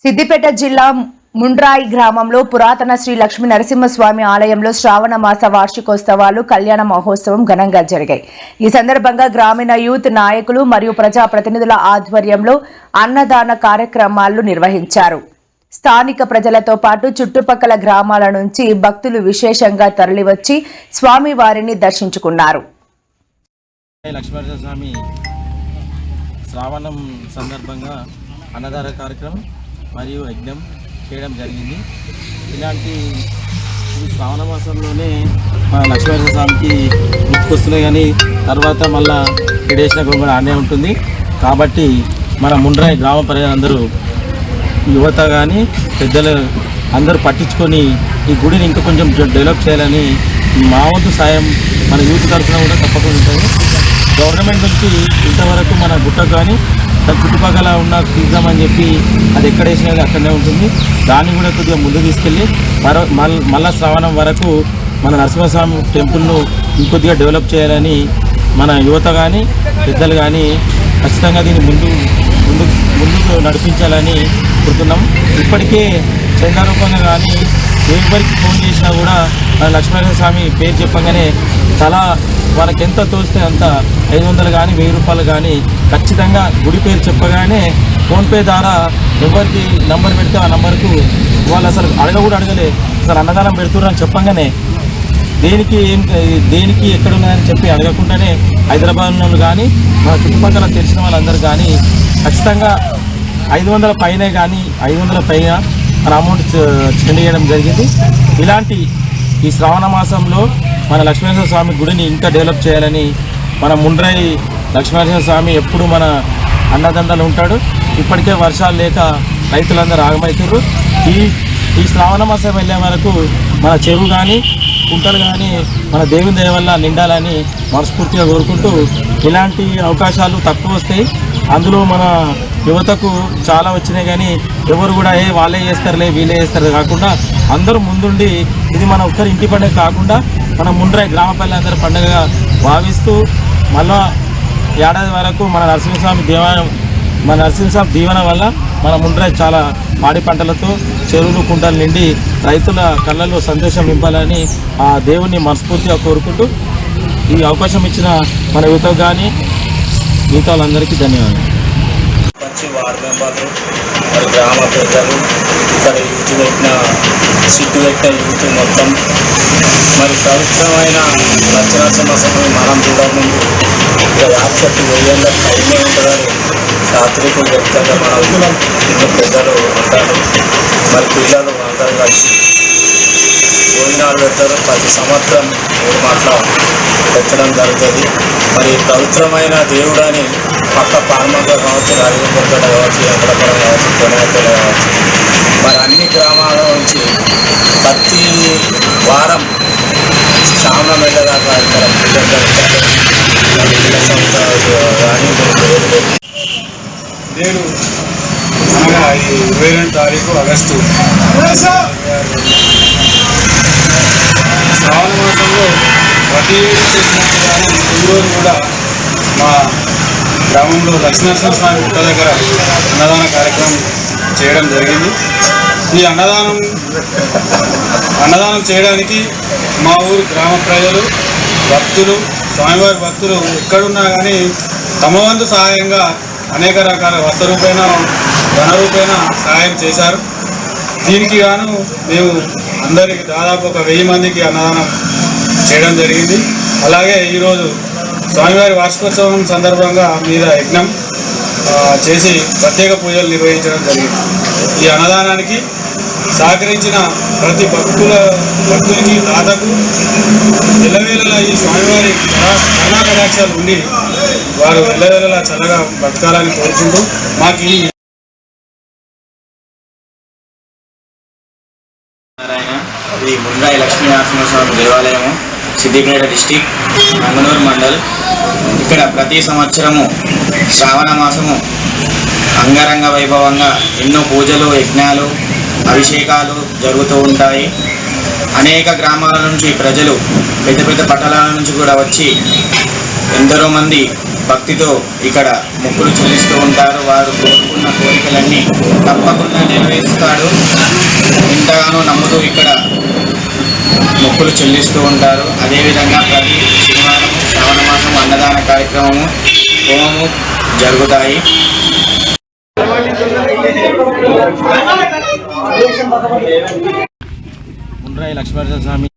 సిద్దిపేట జిల్లా ముండ్రాయి గ్రామంలో పురాతన శ్రీ లక్ష్మీ నరసింహస్వామి ఆలయంలో శ్రావణ మాస వార్షికోత్సవాలు కళ్యాణ మహోత్సవం ఘనంగా జరిగాయి. ఈ సందర్భంగా గ్రామీణ యూత్ నాయకులు మరియు ప్రజాప్రతినిధుల ఆధ్వర్యంలో అన్నదాన కార్యక్రమాలు నిర్వహించారు. స్థానిక ప్రజలతో పాటు చుట్టుపక్కల గ్రామాల నుంచి భక్తులు విశేషంగా తరలివచ్చి స్వామివారిని దర్శించుకున్నారు. లక్ష్మీనరసింహస్వామి శ్రావణం సందర్భంగా అన్నదాన కార్యక్రమం మరియు యజ్ఞం చేయడం జరిగింది. ఇలాంటి శ్రావణ మాసంలోనే మన లక్ష్మీనరసింహస్వామికి గుర్తుకొస్తున్నాయి, కానీ తర్వాత మళ్ళా క్రీడేసిన కూడా ఆనే ఉంటుంది. కాబట్టి మన ముండ్రాయి గ్రామ ప్రజలందరూ, యువత కానీ పెద్దలు అందరూ పట్టించుకొని ఈ గుడిని ఇంకా కొంచెం డెవలప్ చేయాలని మా వంతు సాయం మన యూత్ తరఫున కూడా తప్పకుండా ఉంటుంది. గవర్నమెంట్ నుంచి ఇంతవరకు మన గుట్టకు కానీ దాని చుట్టుపక్కల ఉన్న తీద్దామని చెప్పి అది ఎక్కడ వేసినది అక్కడనే ఉంటుంది. దాన్ని కూడా కొద్దిగా ముందు తీసుకెళ్ళి మళ్ళా శ్రావణం వరకు మన నరసింహస్వామి టెంపుల్ను ఇంకొద్దిగా డెవలప్ చేయాలని మన యువత కానీ పెద్దలు కానీ ఖచ్చితంగా దీన్ని ముందుకు నడిపించాలని కోరుతున్నాం. ఇప్పటికే చందారూపంగా కానీ ఎవరికి ఫోన్ చేసినా కూడా మన లక్ష్మీనరసింహస్వామి పేరు చెప్పగానే చాలా వాళ్ళకి ఎంత తోస్తే అంత 500 కానీ 1000 రూపాయలు కానీ ఖచ్చితంగా గుడి పేరు చెప్పగానే ఫోన్పే ద్వారా ఎవరికి నంబర్ పెడితే ఆ నంబర్కు వాళ్ళు అసలు అడగలే, అసలు అన్నదానం పెడుతున్నారని చెప్పగానే దేనికి ఎక్కడ ఉన్నాయని చెప్పి అడగకుండానే హైదరాబాద్ వాళ్ళు కానీ మన చుట్టుపక్కల తెలిసిన వాళ్ళందరూ కానీ ఖచ్చితంగా 500 పైనే కానీ 500 పైన మన అమౌంట్ స్పెండ్ చేయడం జరిగింది. ఇలాంటి ఈ శ్రావణ మాసంలో మన లక్ష్మీనరసింహస్వామి గుడిని ఇంకా డెవలప్ చేయాలని మన ముండ్రాయి లక్ష్మీనరసింహస్వామి ఎప్పుడు మన అన్నదండలు ఉంటాడు. ఇప్పటికే వర్షాలు లేక రైతులందరూ ఆగమవుతారు. ఈ శ్రావణ మాసం వెళ్ళే వరకు మన చెరువు కానీ కుంటలు కానీ మన దేవుని దయ వల్ల నిండాలని మనస్ఫూర్తిగా కోరుకుంటూ, ఇలాంటి అవకాశాలు తక్కువ వస్తాయి. అందులో మన యువతకు చాలా వచ్చినాయి, కానీ ఎవరు కూడా వాళ్ళే చేస్తారులే వీళ్ళే చేస్తారు కాకుండా అందరూ ముందుండి ఇది మన ఒక్కరి ఇంటి పండుగ కాకుండా మన ముండ్రాయి గ్రామ ప్రజలందరి పండుగగా భావిస్తూ మళ్ళా ఏడాది వరకు మన నరసింహస్వామి దీవెన వల్ల మన ముండ్రాయి చాలా పాడి పంటలతో చెరువులు కుంటలు నిండి రైతుల కళ్ళల్లో సంతోషం నింపాలని ఆ దేవుణ్ణి మనస్ఫూర్తిగా కోరుకుంటూ ఈ అవకాశం ఇచ్చిన మన యువతకు కానీ మిగతా వాళ్ళందరికీ ధన్యవాదాలు. వార్డు మెంబర్లు మరి గ్రామ పెద్దలు ఇక్కడ యూత్ పెట్టిన సిట్టు పెట్టిన యూత్ మొత్తం మరి పవిత్రమైన లక్ష్మీనరసింహస్వామిని మనం చూడముందు ఇక యాక్సెప్ట్ వేయాల టైమే ఉంటుందని రాత్రికి చెప్తారు. మన చిన్న పెద్దలు ఉంటారు, మరి పిల్లలు అందరూ కలిసి భోజనాలు పెడతారు. ప్రతి సంవత్సరం 3 మాటల పెట్టడం జరుగుతుంది. మరి పవిత్రమైన దేవుడని పక్క పార్మగా కావచ్చు, రాజగోపేట కావచ్చు, ఎంకడపురం కావచ్చు, కొనేపేట కావచ్చు, మరి అన్ని గ్రామాల నుంచి ప్రతి వారం శ్రావణ మేళ దాకా ఇక్కడ పూజలు జరుగుతారు. నేడు అనగా 22 తారీఖు ఆగస్టు శ్రావణ మాసంలో ప్రతి ఏడు చేసినట్టుగానే ఈరోజు కూడా మా గ్రామంలో లక్ష్మీనరసింహస్వామి గుట్ట దగ్గర అన్నదాన కార్యక్రమం చేయడం జరిగింది. ఈ అన్నదానం చేయడానికి మా ఊరు గ్రామ ప్రజలు, భక్తులు, స్వామివారి భక్తులు ఎక్కడున్నా కానీ తమ వంతు సహాయంగా అనేక రకాల వస్త్రరూపేణ ధనరూపేణ సహాయం చేశారు. దీనికి గాను మేము అందరికి దాదాపు ఒక 1000 మందికి అన్నదానం చేయడం జరిగింది. అలాగే ఈరోజు స్వామివారి వార్షికోత్సవం సందర్భంగా మీద యజ్ఞం చేసి ప్రత్యేక పూజలు నిర్వహించడం జరిగింది. ఈ అన్నదానానికి సహకరించిన ప్రతి భక్తులకి దాతకు ఎల్లవేళలా ఈ స్వామివారి కరుణాకటాక్షాలు ఉండి వారు ఎల్లవేళలా చల్లగా బతకాలని కోరుకుంటూ మాకు ఇది ముండ్రాయి లక్ష్మీనరసింహస్వామి దేవాలయము, సిద్దిపేట డిస్టిక్, మంగనూరు మండల్. ఇక్కడ ప్రతి సంవత్సరము శ్రావణ మాసము అంగరంగ వైభవంగా ఎన్నో పూజలు, యజ్ఞాలు, అభిషేకాలు జరుగుతూ ఉంటాయి. అనేక గ్రామాల నుంచి ప్రజలు, పెద్ద పెద్ద పట్టణాల నుంచి కూడా వచ్చి ఎందరో మంది భక్తితో ఇక్కడ మొక్కులు చెల్లిస్తూ ఉంటారు. వారు కోరుకున్న కోరుకున్న కోరికలన్నీ తప్పకుండా నెరవేరుస్తాడు. ఎంతగానో నమ్ముతూ ఇక్కడ మొక్కులు చెల్లిస్తూ ఉంటారు. అదేవిధంగా ప్రతి శనివారం శ్రావణ మాసం అన్నదాన కార్యక్రమము హోమము జరుగుతాయి. ముండ్రాయి లక్ష్మీనరసింహస్వామి